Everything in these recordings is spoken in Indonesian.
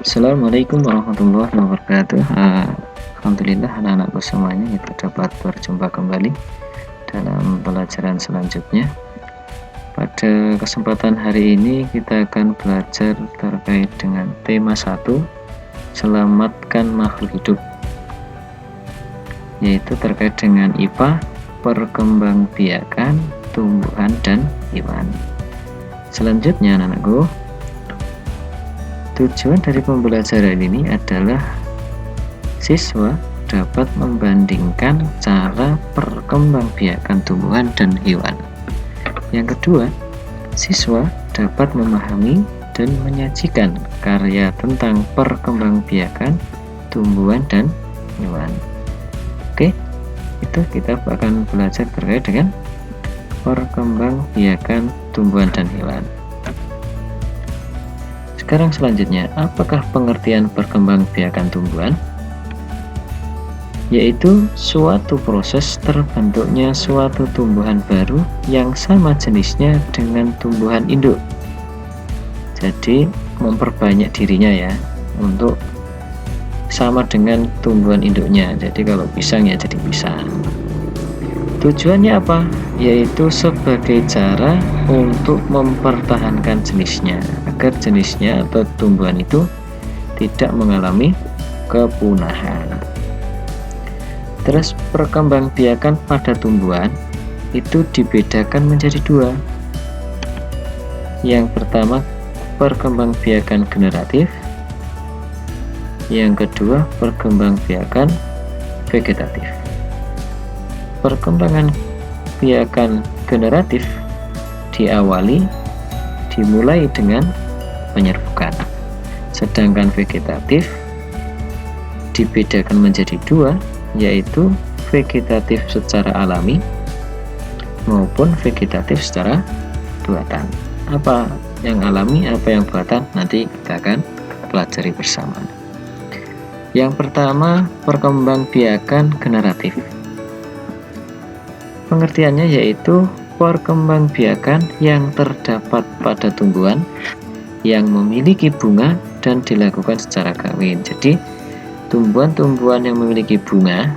Assalamualaikum warahmatullahi wabarakatuh. Alhamdulillah anak-anakku semuanya, kita dapat berjumpa kembali dalam pelajaran selanjutnya. Pada kesempatan hari ini kita akan belajar terkait dengan tema 1, selamatkan makhluk hidup, yaitu terkait dengan IPA, perkembangbiakan tumbuhan dan hewan. Selanjutnya anak-anakku, tujuan dari pembelajaran ini adalah siswa dapat membandingkan cara perkembangbiakan tumbuhan dan hewan. Yang kedua, siswa dapat memahami dan menyajikan karya tentang perkembangbiakan tumbuhan dan hewan. Oke, itu kita akan belajar terkait dengan perkembangbiakan tumbuhan dan hewan. Sekarang selanjutnya, apakah pengertian perkembangbiakan tumbuhan? Yaitu suatu proses terbentuknya suatu tumbuhan baru yang sama jenisnya dengan tumbuhan induk. Jadi memperbanyak dirinya ya, untuk sama dengan tumbuhan induknya. Jadi kalau pisang ya jadi pisang. Tujuannya apa? Yaitu sebagai cara untuk mempertahankan jenisnya, agar jenisnya atau tumbuhan itu tidak mengalami kepunahan. Terus perkembangbiakan pada tumbuhan itu dibedakan menjadi 2. Yang pertama, perkembangbiakan generatif. Yang kedua, perkembangbiakan vegetatif. Perkembangbiakan generatif dimulai dengan penyerbukan, sedangkan vegetatif dibedakan menjadi 2, yaitu vegetatif secara alami maupun vegetatif secara buatan. Apa yang alami, apa yang buatan, nanti kita akan pelajari bersama. Yang pertama, perkembangbiakan generatif. Pengertiannya yaitu perkembangbiakan yang terdapat pada tumbuhan yang memiliki bunga dan dilakukan secara kawin. Jadi tumbuhan-tumbuhan yang memiliki bunga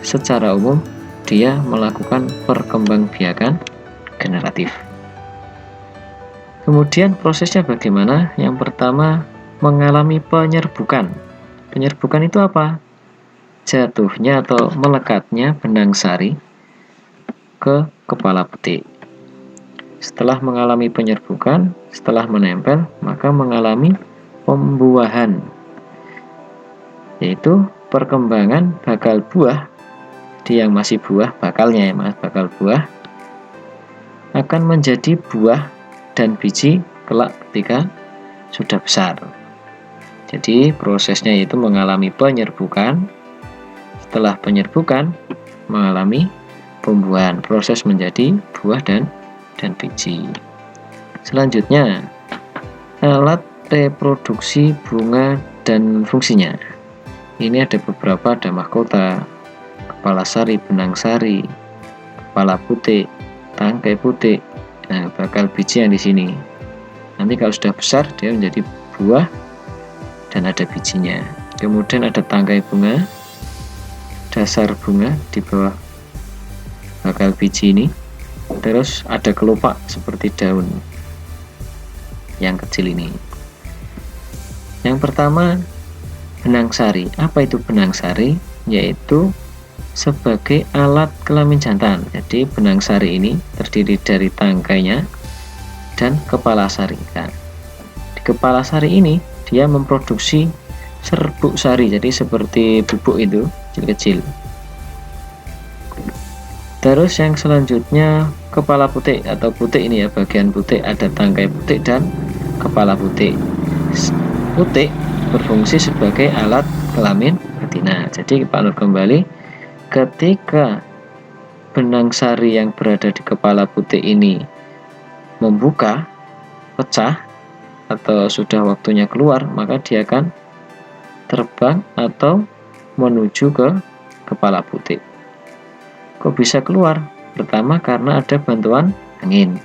secara umum dia melakukan perkembangbiakan generatif. Kemudian prosesnya bagaimana? Yang pertama, mengalami penyerbukan. Penyerbukan itu apa? Jatuhnya atau melekatnya benang sari ke kepala putik. Setelah mengalami penyerbukan, setelah menempel, maka mengalami pembuahan, yaitu perkembangan bakal buah. Dia yang masih buah, bakalnya ya mas, bakal buah akan menjadi buah dan biji kelak ketika sudah besar. Jadi prosesnya itu mengalami penyerbukan, setelah penyerbukan mengalami pembuahan, proses menjadi buah dan biji. Selanjutnya, alat reproduksi bunga dan fungsinya. Ini ada beberapa, ada mahkota, kepala sari, benang sari, kepala putik, tangkai putik. Nah, bakal biji yang di sini. Nanti kalau sudah besar dia menjadi buah dan ada bijinya. Kemudian ada tangkai bunga, dasar bunga di bawah bakal biji ini. Terus ada kelopak seperti daun yang kecil ini. Yang pertama, benang sari. Apa itu benang sari? Yaitu sebagai alat kelamin jantan. Jadi benang sari ini terdiri dari tangkainya dan kepala sari. Nah, di kepala sari ini dia memproduksi serbuk sari. Jadi seperti bubuk itu kecil-kecil. Terus yang selanjutnya kepala putik atau putik ini ya, bagian putik ada tangkai putik dan kepala putik. Putik berfungsi sebagai alat kelamin betina. Jadi Pak Nur kembali, ketika benang sari yang berada di kepala putik ini membuka, pecah atau sudah waktunya keluar, maka dia akan terbang atau menuju ke kepala putik. Kok bisa keluar? Pertama, karena ada bantuan angin.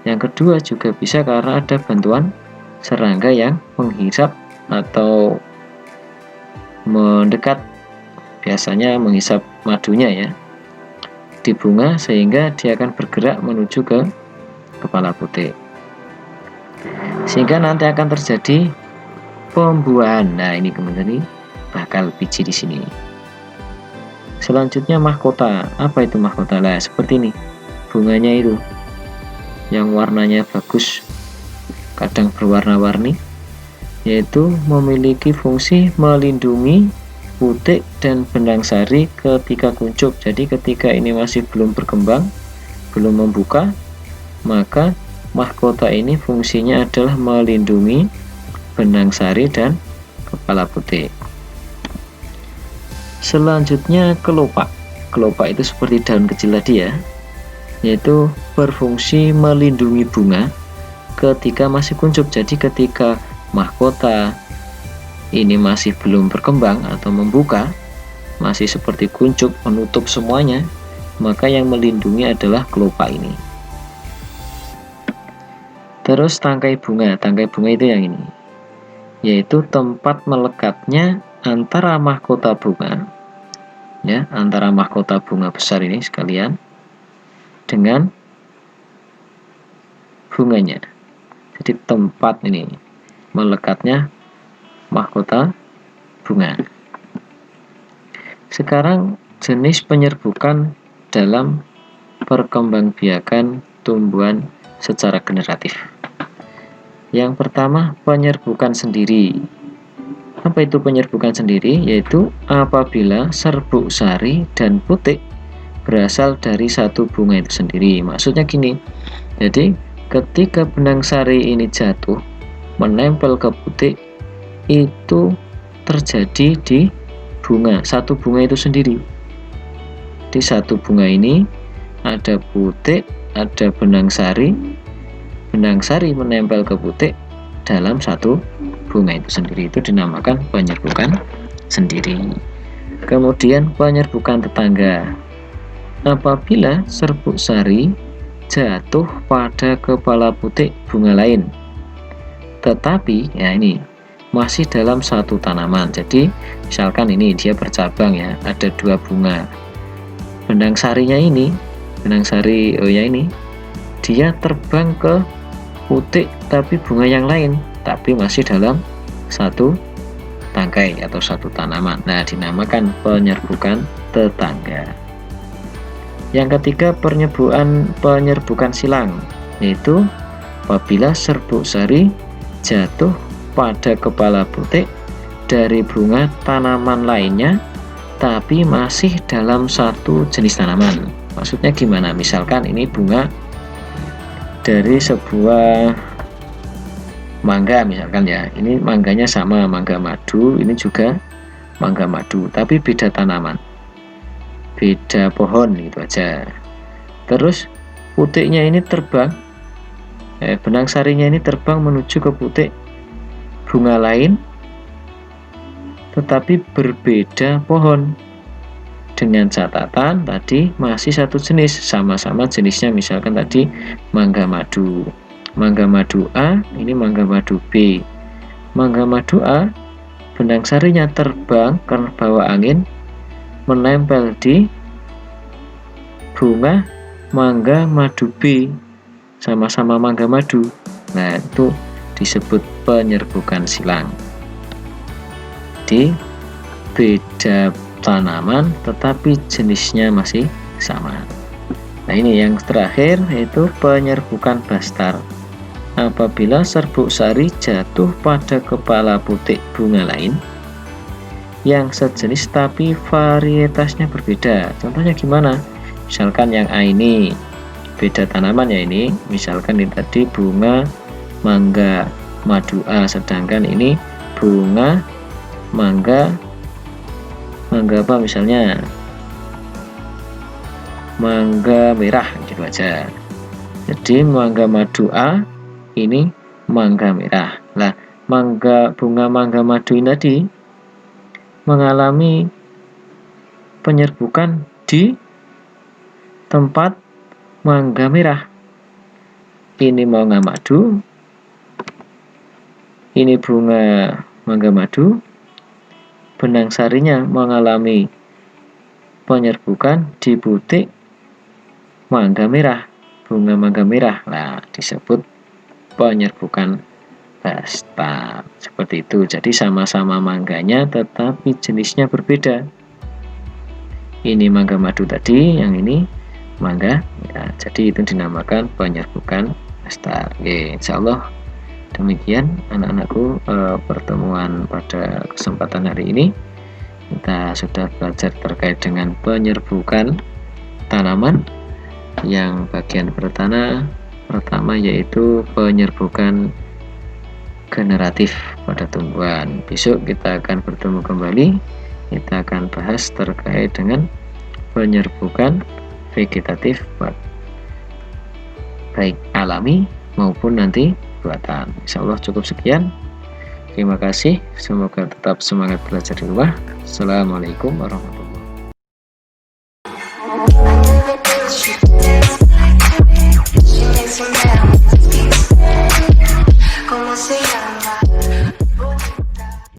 Yang kedua juga bisa karena ada bantuan serangga yang menghisap atau mendekat, biasanya menghisap madunya ya, di bunga, sehingga dia akan bergerak menuju ke kepala putik. Sehingga nanti akan terjadi pembuahan. Nah, ini kemudian bakal biji di sini. Selanjutnya mahkota. Apa itu mahkota? Lah, seperti ini. Bunganya itu yang warnanya bagus, kadang berwarna-warni, yaitu memiliki fungsi melindungi putik dan benang sari ketika kuncup. Jadi ketika ini masih belum berkembang, belum membuka, maka mahkota ini fungsinya adalah melindungi benang sari dan kepala putik. Selanjutnya kelopak. Kelopak itu seperti daun kecil tadi ya, yaitu berfungsi melindungi bunga ketika masih kuncup. Jadi ketika mahkota ini masih belum berkembang atau membuka, masih seperti kuncup menutup semuanya, maka yang melindungi adalah kelopak ini. Terus tangkai bunga. Tangkai bunga itu yang ini, yaitu tempat melekatnya antara mahkota bunga ya, antara mahkota bunga besar ini sekalian dengan bunganya. Jadi tempat ini melekatnya mahkota bunga. Sekarang jenis penyerbukan dalam perkembangbiakan tumbuhan secara generatif. Yang pertama, penyerbukan sendiri. Apa itu penyerbukan sendiri? Yaitu apabila serbuk sari dan putik berasal dari satu bunga itu sendiri. Maksudnya gini, jadi ketika benang sari ini jatuh menempel ke putik, itu terjadi di bunga, satu bunga itu sendiri. Di satu bunga ini ada putik, ada benang sari menempel ke putik dalam satu bunga itu sendiri. Itu dinamakan penyerbukan sendiri. Kemudian penyerbukan tetangga. Apabila serbuk sari jatuh pada kepala putik bunga lain, tetapi ya ini masih dalam satu tanaman. Jadi misalkan ini dia bercabang ya, ada dua bunga. Benang sarinya ini, benang sari ini dia terbang ke putik tapi bunga yang lain, tapi masih dalam satu tangkai atau satu tanaman. Nah, dinamakan penyerbukan tetangga. Yang ketiga, penyerbukan silang, yaitu apabila serbuk sari jatuh pada kepala putik dari bunga tanaman lainnya tapi masih dalam satu jenis tanaman. Maksudnya gimana? Misalkan ini bunga dari sebuah mangga misalkan ya, ini mangganya sama, mangga madu, ini juga mangga madu, tapi beda tanaman, beda pohon gitu aja. Terus putiknya ini terbang, benang sarinya ini terbang menuju ke putik bunga lain tetapi berbeda pohon, dengan catatan tadi masih satu jenis, sama-sama jenisnya. Misalkan tadi mangga madu A, ini mangga madu B. Mangga madu A, benang sarinya terbang karena bawa angin menempel di bunga mangga madu B, sama-sama mangga madu. Nah, itu disebut penyerbukan silang. Di beda tanaman tetapi jenisnya masih sama. Nah, ini yang terakhir yaitu penyerbukan bastar. Apabila serbuk sari jatuh pada kepala putik bunga lain yang sejenis tapi varietasnya berbeda. Contohnya gimana? Misalkan yang A ini beda tanaman ya, ini misalkan ini tadi bunga mangga madu A, sedangkan ini bunga mangga apa misalnya, mangga merah gitu aja. Jadi mangga madu A, ini mangga merah. Lah, bunga mangga madu ini tadi mengalami penyerbukan di tempat mangga merah. Ini mangga madu, ini bunga mangga madu, benang sarinya mengalami penyerbukan di butik mangga merah, bunga mangga merah. Nah, disebut penyerbukan pesta. Seperti itu. Jadi sama-sama mangganya tetapi jenisnya berbeda. Ini mangga madu tadi, yang ini mangga merah. Jadi itu dinamakan penyerbukan pesta. Oke, insyaallah demikian anak-anakku pertemuan pada kesempatan hari ini. Kita sudah belajar terkait dengan penyerbukan tanaman. Yang bagian pertama yaitu penyerbukan generatif pada tumbuhan. Besok kita akan bertemu kembali. Kita akan bahas terkait dengan penyerbukan vegetatif baik alami maupun nanti buatan. Insyaallah cukup sekian. Terima kasih. Semoga tetap semangat belajar di rumah. Assalamualaikum warahmatullahi wabarakatuh.